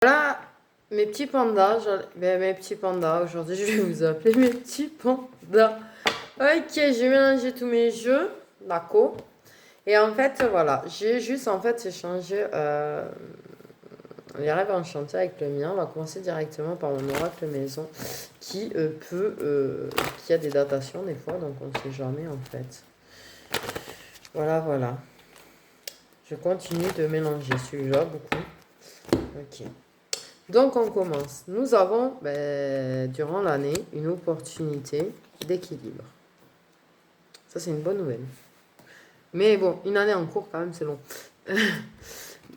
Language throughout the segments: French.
Voilà mes petits pandas. Mes petits pandas. Aujourd'hui, je vais vous appeler mes petits pandas. Ok, j'ai mélangé tous mes jeux. D'accord. Et en fait, voilà. J'ai juste échangé les rêves enchantés avec le mien. On va commencer directement par mon oracle maison qui qui a des datations des fois, donc on ne sait jamais en fait. Voilà. Je continue de mélanger celui-là beaucoup. Ok. Donc on commence. Nous avons durant l'année une opportunité d'équilibre. Ça c'est une bonne nouvelle. Mais bon, une année en cours quand même c'est long.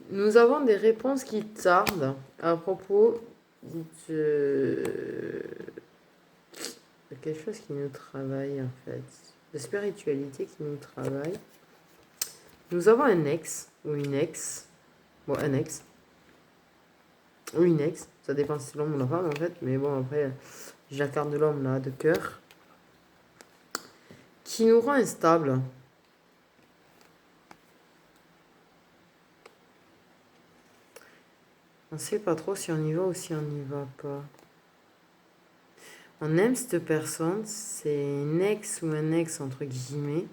Nous avons des réponses qui tardent à propos de quelque chose qui nous travaille en fait. De spiritualité qui nous travaille. Nous avons un ex ou une ex. Bon, un ex. Ou une ex. Ça dépend si c'est l'homme ou la femme en fait. Mais bon, après, j'ai la carte de l'homme là, de cœur. Qui nous rend instable. On ne sait pas trop si on y va ou si on n'y va pas. On aime cette personne, c'est une ex ou un ex entre guillemets.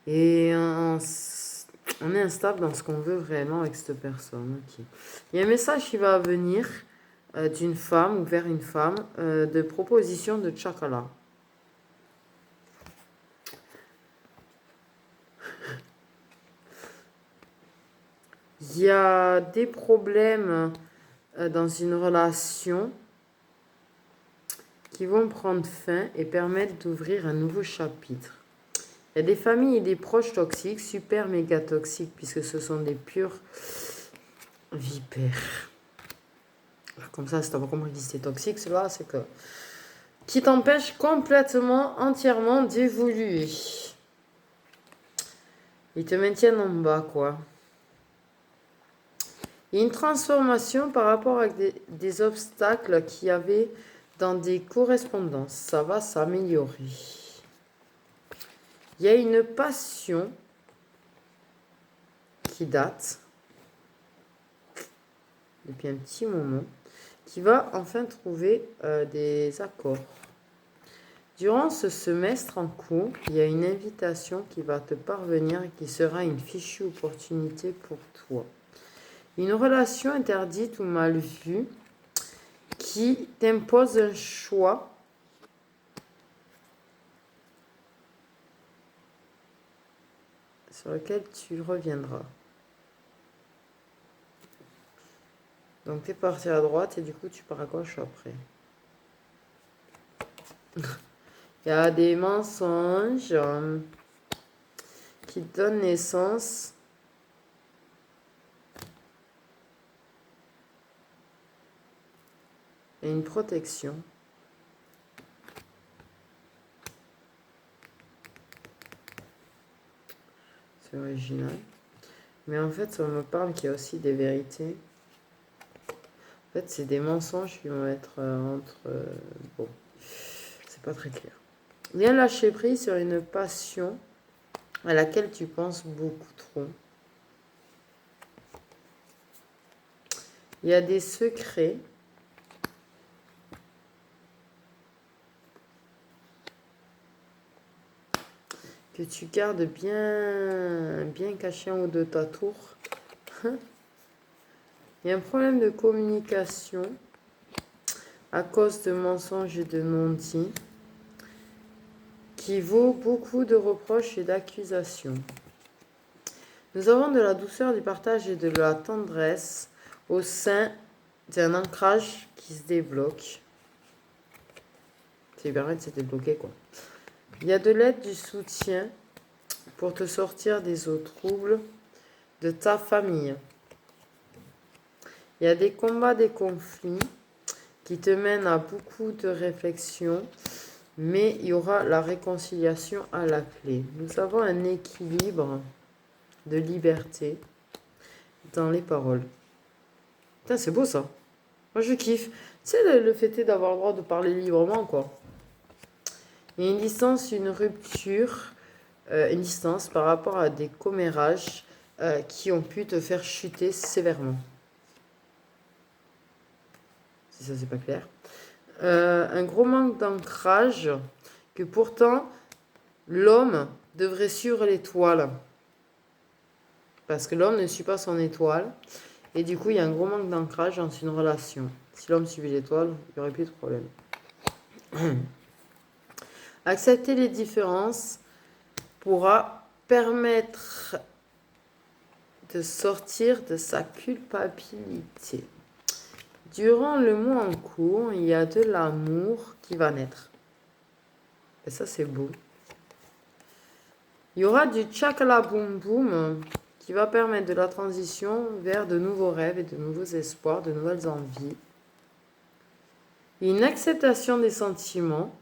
Et on est instable dans ce qu'on veut réellement avec cette personne. Okay. Il y a un message qui va venir d'une femme ou vers une femme de proposition de Chakala. Il y a des problèmes dans une relation qui vont prendre fin et permettre d'ouvrir un nouveau chapitre. Il y a des familles et des proches toxiques, super méga toxiques, puisque ce sont des purs vipères. Comme ça, si tu n'as pas compris que c'est toxique, cela, c'est que... qui t'empêche complètement, entièrement d'évoluer. Ils te maintiennent en bas, quoi. Il y a une transformation par rapport à des obstacles qu'il y avait dans des correspondances. Ça va s'améliorer. Il y a une passion qui date depuis un petit moment, qui va enfin trouver des accords. Durant ce semestre en cours, il y a une invitation qui va te parvenir et qui sera une fichue opportunité pour toi. Une relation interdite ou mal vue qui t'impose un choix sur lequel tu reviendras. Donc tu es parti à droite et du coup tu pars à gauche après. Il y a des mensonges qui donnent naissance à une protection. C'est original. Mais en fait, ça me parle qu'il y a aussi des vérités. En fait, c'est des mensonges qui vont être entre... bon, c'est pas très clair. Il y a un lâcher prise sur une passion à laquelle tu penses beaucoup trop. Il y a des secrets que tu gardes bien cachés en haut de ta tour. Il y a un problème de communication à cause de mensonges et de non-dits qui vaut beaucoup de reproches et d'accusations. Nous avons de la douceur, du partage et de la tendresse au sein d'un ancrage qui se débloque. C'est bien de se débloquer quoi. Il y a de l'aide, du soutien pour te sortir des eaux troubles de ta famille. Il y a des combats, des conflits qui te mènent à beaucoup de réflexions, mais il y aura la réconciliation à la clé. Nous avons un équilibre de liberté dans les paroles. Putain, c'est beau ça. Moi je kiffe. Tu sais, le fait est d'avoir le droit de parler librement, quoi. Il y a une distance, une rupture, une distance par rapport à des commérages qui ont pu te faire chuter sévèrement. si ça c'est pas clair. Un gros manque d'ancrage, que pourtant l'homme devrait suivre l'étoile. Parce que l'homme ne suit pas son étoile. Et du coup, il y a un gros manque d'ancrage dans une relation. Si l'homme suivait l'étoile, il n'y aurait plus de problème. Accepter les différences pourra permettre de sortir de sa culpabilité. Durant le mois en cours, il y a de l'amour qui va naître. Et ça, c'est beau. Il y aura du tchakala boum boum qui va permettre de la transition vers de nouveaux rêves et de nouveaux espoirs, de nouvelles envies. Une acceptation des sentiments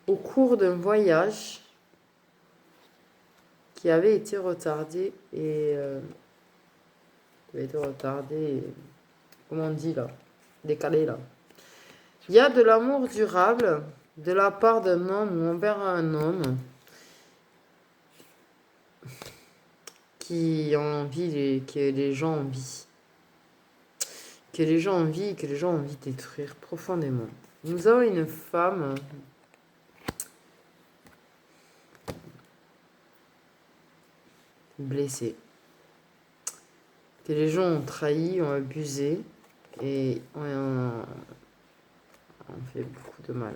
au cours d'un voyage qui avait été retardé et... comment on dit là, décalé là. Il y a de l'amour durable de la part d'un homme ou envers un homme qui a envie, que les gens envient. Que les gens envient et que les gens ont envie de détruire profondément. Nous avons une femme blessée. Que les gens ont trahi, ont abusé et ont fait beaucoup de mal.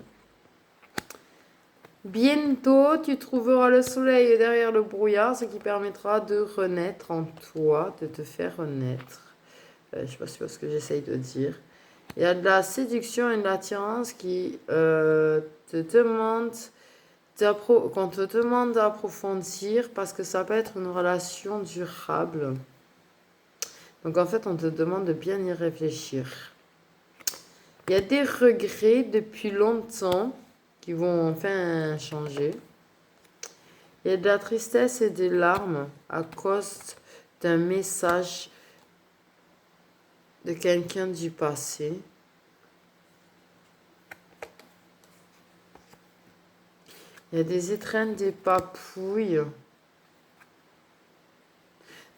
Bientôt, tu trouveras le soleil derrière le brouillard, ce qui permettra de renaître en toi, de te faire renaître. Je ne sais pas si c'est ce que j'essaye de dire. Il y a de la séduction et de l'attirance qui te demande qu'on te demande d'approfondir parce que ça peut être une relation durable. Donc en fait, on te demande de bien y réfléchir. Il y a des regrets depuis longtemps qui vont enfin changer. Il y a de la tristesse et des larmes à cause d'un message de quelqu'un du passé. Il y a des étreintes, des papouilles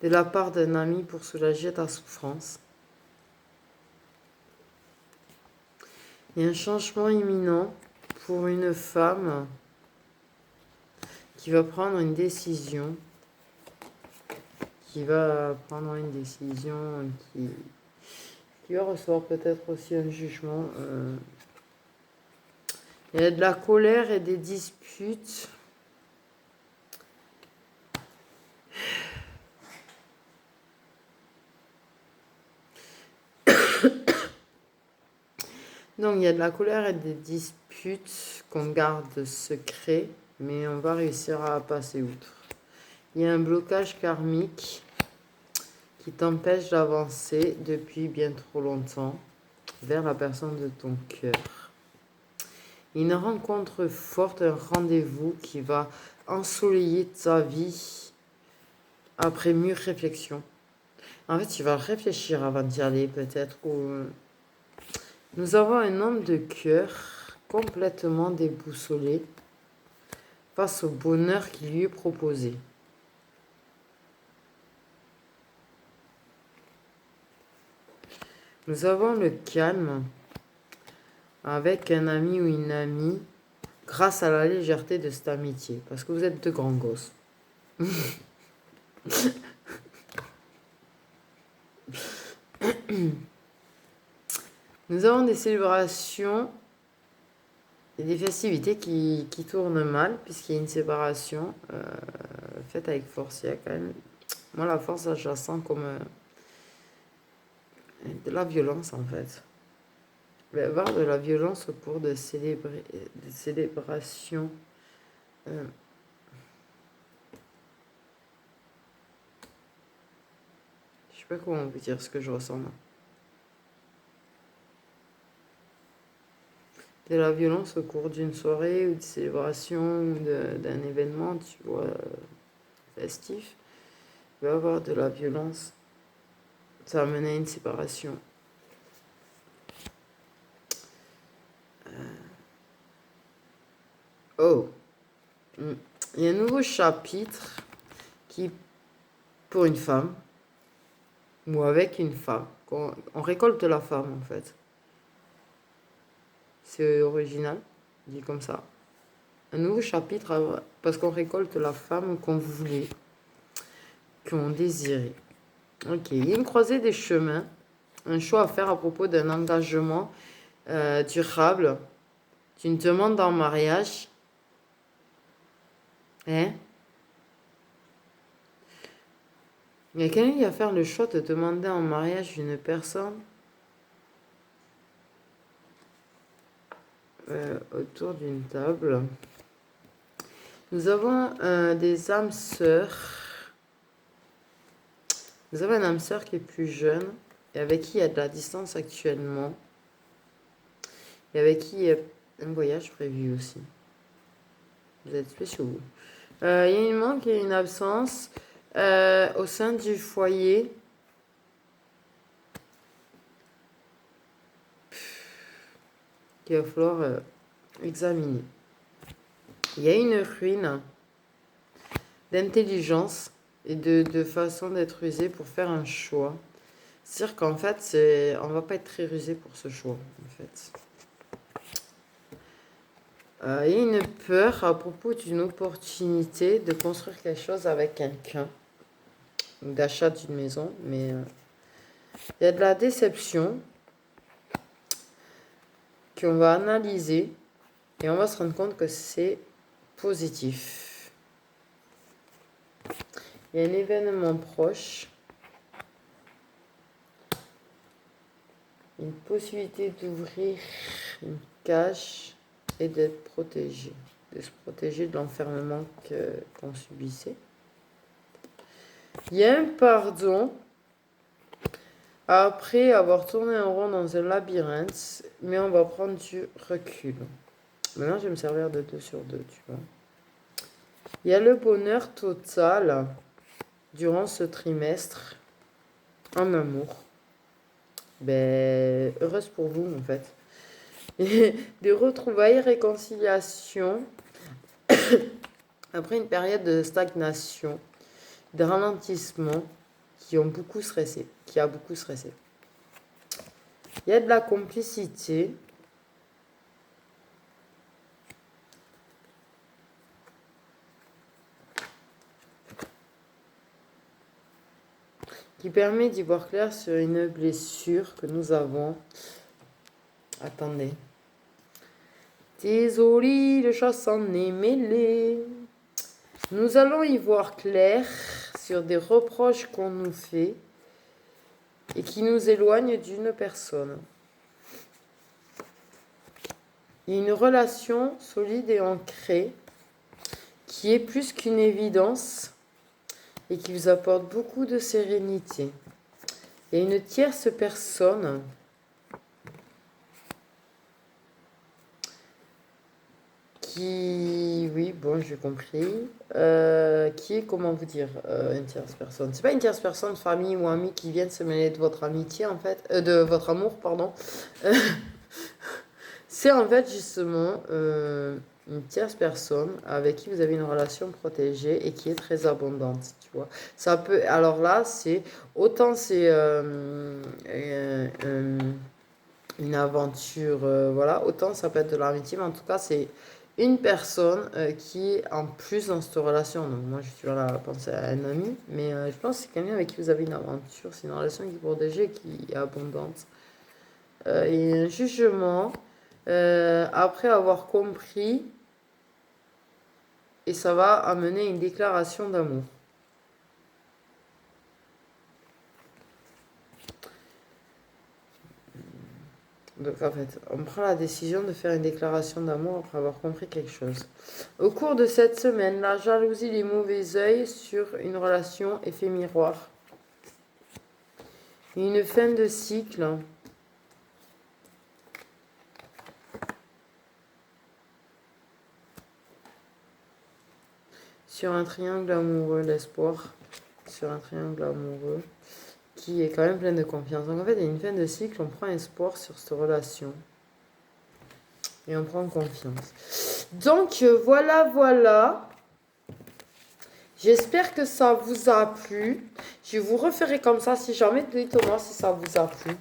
de la part d'un ami pour soulager ta souffrance. Il y a un changement imminent pour une femme qui va prendre une décision. Qui va recevoir peut-être aussi un jugement. Il y a de la colère et des disputes. Donc, il y a de la colère et des disputes qu'on garde secret, mais on va réussir à passer outre. Il y a un blocage karmique qui t'empêche d'avancer depuis bien trop longtemps vers la personne de ton cœur. Une rencontre forte, un rendez-vous qui va ensoleiller ta vie après mûre réflexion. En fait, tu vas réfléchir avant d'y aller peut-être. Nous avons un homme de cœur complètement déboussolé face au bonheur qui lui est proposé. Nous avons le calme avec un ami ou une amie grâce à la légèreté de cette amitié. Parce que vous êtes de grands gosses. Nous avons des célébrations et des festivités qui tournent mal puisqu'il y a une séparation faite avec force. Il y a quand même... Moi, la force, je la sens comme de la violence en fait. Il va y avoir de la violence au cours de célébrations. Je sais pas comment vous dire ce que je ressens là. De la violence au cours d'une soirée ou de célébration ou d'un événement, tu vois, festif. Il va y avoir de la violence. Ça va mener à une séparation. Oh, il y a un nouveau chapitre qui, pour une femme, ou avec une femme, On récolte la femme, en fait. C'est original, dit comme ça. Un nouveau chapitre, parce qu'on récolte la femme qu'on voulait, qu'on désirait. Ok, il y a une croisée des chemins, un choix à faire à propos d'un engagement durable, d'une demande en mariage. Hein? Il y a quelqu'un qui va faire le choix de demander en mariage une personne autour d'une table. Nous avons des âmes sœurs. Nous avons un âme sœur qui est plus jeune et avec qui il y a de la distance actuellement. Et avec qui il y a un voyage prévu aussi. Vous êtes spéciaux. Il y a une manque et une absence au sein du foyer. Qu'il va falloir examiner. Il y a une ruine d'intelligence et de façon d'être rusé pour faire un choix. C'est-à-dire qu'en fait, on va pas être très rusé pour ce choix, en fait. Il y a une peur à propos d'une opportunité de construire quelque chose avec quelqu'un, d'achat d'une maison, mais il y a de la déception qu'on va analyser et on va se rendre compte que c'est positif. Il y a un événement proche, une possibilité d'ouvrir une cage et d'être protégé, de se protéger de l'enfermement qu'on subissait. Il y a un pardon après avoir tourné en rond dans un labyrinthe, mais on va prendre du recul. Maintenant, je vais me servir de 2 sur 2, tu vois. Il y a le bonheur total durant ce trimestre en amour. Ben, heureuse pour vous, en fait. Des retrouvailles, réconciliation après une période de stagnation, de ralentissement qui a beaucoup stressé. Il y a de la complicité. Qui permet d'y voir clair sur une blessure que nous avons. Attendez. Désolé, le chat s'en est mêlé. Nous allons y voir clair sur des reproches qu'on nous fait et qui nous éloignent d'une personne. Il y a une relation solide et ancrée qui est plus qu'une évidence et qui vous apporte beaucoup de sérénité. Il y a une tierce personne qui, oui, bon, j'ai compris, qui est, comment vous dire, une tierce personne. C'est pas une tierce personne, famille ou ami qui viennent se mêler de votre amitié, en fait, de votre amour, pardon. C'est en fait justement une tierce personne avec qui vous avez une relation protégée et qui est très abondante, tu vois. Ça peut, alors là, c'est autant c'est une aventure, voilà, autant ça peut être de l'amitié, mais en tout cas, c'est une personne qui est en plus dans cette relation. Donc moi, je suis là à penser à un ami, mais je pense que c'est quelqu'un avec qui vous avez une aventure, c'est une relation qui est protégée et qui est abondante. Et un jugement. Après avoir compris, et ça va amener une déclaration d'amour. Donc en fait, on prend la décision de faire une déclaration d'amour après avoir compris quelque chose. Au cours de cette semaine, la jalousie, les mauvais œils sur une relation, effet miroir. Une fin de cycle. Sur un triangle amoureux, l'espoir. Sur un triangle amoureux qui est quand même plein de confiance. Donc en fait, il y a une fin de cycle, on prend espoir sur cette relation. Et on prend confiance. Donc voilà. J'espère que ça vous a plu. Je vous referai comme ça si jamais, dites-moi si ça vous a plu.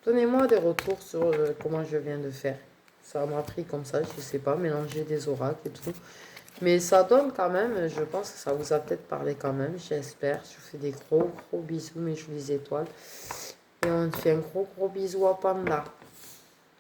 Donnez-moi des retours sur comment je viens de faire. Ça m'a pris comme ça, je sais pas, mélanger des oracles et tout. Mais ça donne quand même, je pense que ça vous a peut-être parlé quand même, j'espère. Je vous fais des gros bisous, mes jolies étoiles. Et on fait un gros bisou à Panda.